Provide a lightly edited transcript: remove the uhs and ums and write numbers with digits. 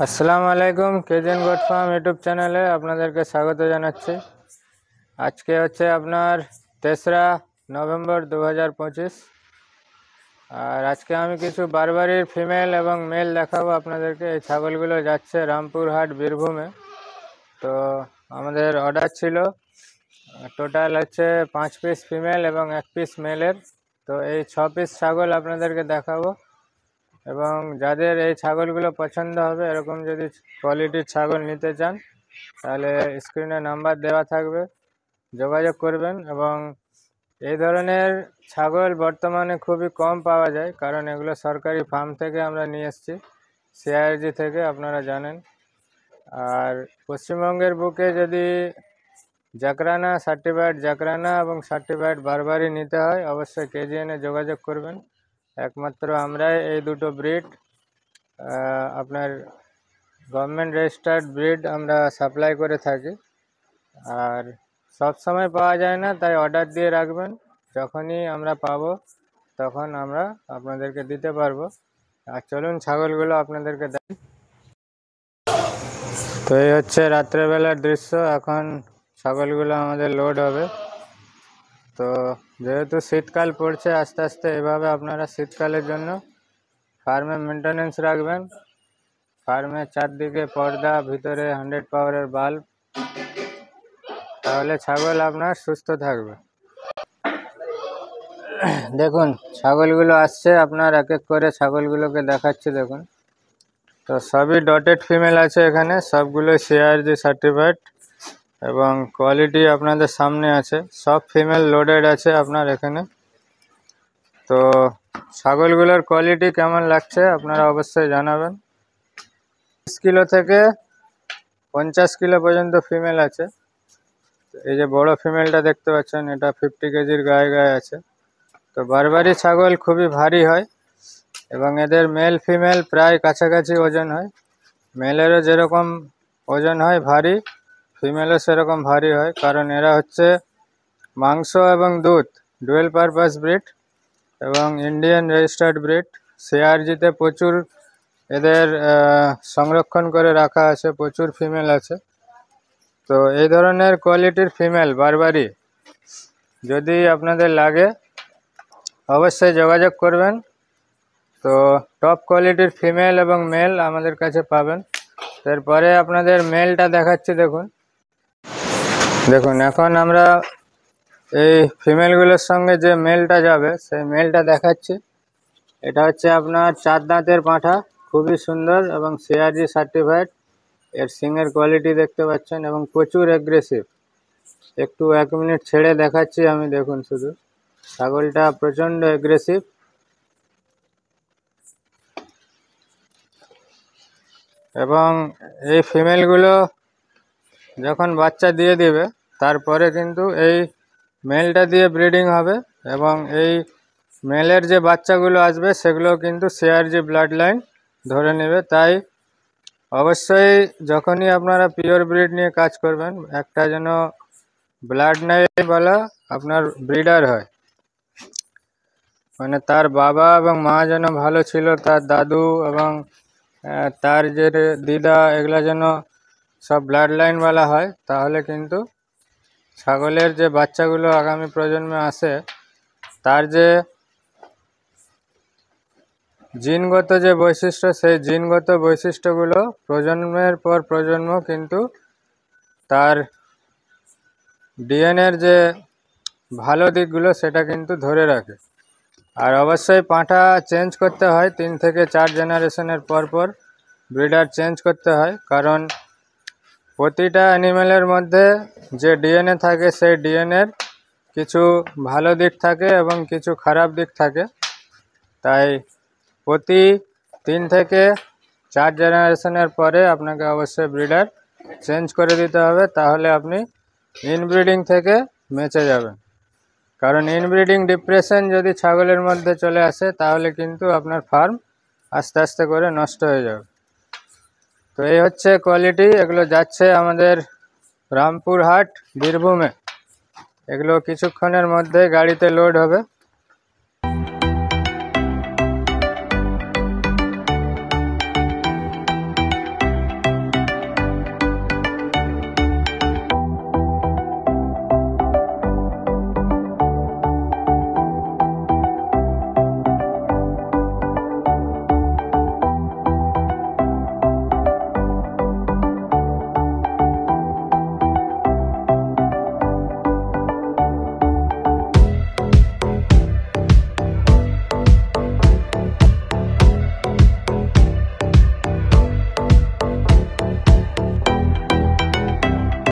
আসসালামু আলাইকুম, কেজেন goat farm YouTube চ্যানেলে আপনাদেরকে স্বাগত জানাচ্ছি। আজকে হচ্ছে আপনার 3রা নভেম্বর 2025। আর আজকে আমি কিছু বারবারির ফিমেল এবং মেল দেখাবো আপনাদেরকে। এই ছাগলগুলো যাচ্ছে রামপুরহাট, বীরভূমে। তো আমাদের অর্ডার ছিল, টোটাল হচ্ছে 5 পিস ফিমেল এবং 1 পিস মেলের। তো এই 6 পিস ছাগল আপনাদেরকে দেখাবো, এবং যাদের এই ছাগলগুলো পছন্দ হবে, এরকম যদি কোয়ালিটির ছাগল নিতে চান, তাহলে স্ক্রিনে নাম্বার দেওয়া থাকবে, যোগাযোগ করবেন। এবং এই ধরনের ছাগল বর্তমানে খুবই কম পাওয়া যায়, কারণ এগুলো সরকারি ফার্ম থেকে আমরা নিয়ে এসেছি, সিআরজি থেকে, আপনারা জানেন। আর পশ্চিমবঙ্গের বুকে যদি জাকরানা সার্টিফাইড জাকরানা এবং সার্টিফাইড বারবারি নিতে হয়, অবশ্যই কেজিএনে যোগাযোগ করবেন। একমাত্র আমরাই এই দুটো ব্রিড, আপনার গভর্নমেন্ট রেজিস্টার্ড ব্রিড আমরা সাপ্লাই করে থাকি। আর সব সময় পাওয়া যায় না, তাই অর্ডার দিয়ে রাখবেন। যখনই আমরা পাবো তখন আমরা আপনাদেরকে দিতে পারবো। আর চলুন ছাগলগুলো আপনাদেরকে দেখ। তো এই হচ্ছে রাত্রেবেলার দৃশ্য। এখন ছাগলগুলো আমাদের লোড হবে। তো যেহেতু শীতকাল পড়ছে, আস্তে আস্তে এভাবে আপনারা শীতকালের জন্য ফার্মে মেনটেনেন্স রাখবেন। ফার্মের চারদিকে পর্দা, ভিতরে 100 পাওয়ারের বাল্ব, তাহলে ছাগল আপনার সুস্থ থাকবে। দেখুন ছাগলগুলো আসছে, আপনার এক এক করে ছাগলগুলোকে দেখাচ্ছি। দেখুন, তো সবই ডটেড ফিমেল আছে এখানে, সবগুলো সিআরজি সার্টিফাইড এবং কোয়ালিটি আপনাদের সামনে আছে। সব ফিমেল লোডেড আছে আপনার এখানে। তো ছাগলগুলোর কোয়ালিটি কেমন লাগছে আপনারা অবশ্যই জানাবেন। 30 কিলো থেকে 50 কিলো পর্যন্ত ফিমেল আছে। এই যে বড় ফিমেলটা দেখতে পাচ্ছেন, এটা 50 কেজির গায়ে আছে। তো বারবারি ছাগল খুবই ভারী হয়, এবং এদের মেল ফিমেল প্রায় কাছাকাছি ওজন হয়। মেলেরও যেরকম ওজন হয় ভারী, ফিমেলও সেরকম ভারী হয়, কারণ এরা হচ্ছে মাংস এবং দুধ ডুয়েল পারপাস ব্রিড এবং ইন্ডিয়ান রেজিস্টার্ড ব্রিড। সিআরজিতে প্রচুর এদের সংরক্ষণ করে রাখা আছে, প্রচুর ফিমেল আছে। তো এই ধরনের কোয়ালিটির ফিমেল বারবারি যদি আপনাদের লাগে, অবশ্যই যোগাযোগ করবেন। তো টপ কোয়ালিটির ফিমেল এবং মেল আমাদের কাছে পাবেন। এরপরে আপনাদের মেলটা দেখাচ্ছি। দেখুন দেখুন এখন আমরা এই ফিমেলগুলোর সঙ্গে যে মেলটা যাবে, সেই মেলটা দেখাচ্ছি। এটা হচ্ছে আপনার 4 দাঁতের পাঁঠা, খুবই সুন্দর এবং সিআরজি সার্টিফাইড। এর সিংয়ের কোয়ালিটি দেখতে পাচ্ছেন, এবং প্রচুর অ্যাগ্রেসিভ। একটু 1 মিনিট ছেড়ে দেখাচ্ছি আমি। দেখুন শুধু, ছাগলটা প্রচণ্ড অ্যাগ্রেসিভ। এবং এই ফিমেলগুলো যখন বাচ্চা দিয়ে দিবে, তারপরে কিন্তু এই মেলটা দিয়ে ব্রিডিং হবে, এবং এই মেলের যে বাচ্চাগুলো আসবে সেগুলো কিন্তু সিআরজি ব্লাড লাইন ধরে নেবে। তাই অবশ্যই যখনই আপনারা পিওর ব্রিড নিয়ে কাজ করবেন, একটা যেন ব্লাড লাইন বলা আপনার ব্রিডার হয়, মানে তার বাবা এবং মা যেন ভালো ছিল, তার দাদু এবং তার যে দিদা, এগুলা যেন সব ব্লাড লাইনওয়ালা হয়। তাহলে কিন্তু ছাগলের যে বাচ্চাগুলো আগামী প্রজন্মে আসে, তার যে জিনগত যে বৈশিষ্ট্য, সেই জিনগত বৈশিষ্ট্যগুলো প্রজন্মের পর প্রজন্ম কিন্তু তার ডিএনএর যে ভালো দিকগুলো সেটা কিন্তু ধরে রাখে। আর অবশ্যই পাঁঠা চেঞ্জ করতে হয়, 3 থেকে 4 জেনারেশনের পর পর ব্রিডার চেঞ্জ করতে হয়, কারণ প্রতিটা অ্যানিমেলের মধ্যে যে ডিএনএ থাকে, সেই ডিএনএর কিছু ভালো দিক থাকে এবং কিছু খারাপ দিক থাকে। তাই প্রতি 3 থেকে 4 জেনারেশনের পরে আপনাকে অবশ্যই ব্রিডার চেঞ্জ করে দিতে হবে, তাহলে আপনি ইনব্রিডিং থেকে বেঁচে যাবেন। কারণ ইনব্রিডিং ডিপ্রেশন যদি ছাগলের মধ্যে চলে আসে, তাহলে কিন্তু আপনার ফার্ম আস্তে আস্তে করে নষ্ট হয়ে যাবে। তো এই হচ্ছে কোয়ালিটি। এগুলো যাচ্ছে আমাদের রামপুরহাট, বীরভূমে। এগুলো কিছুক্ষণের মধ্যে গাড়িতে লোড হবে।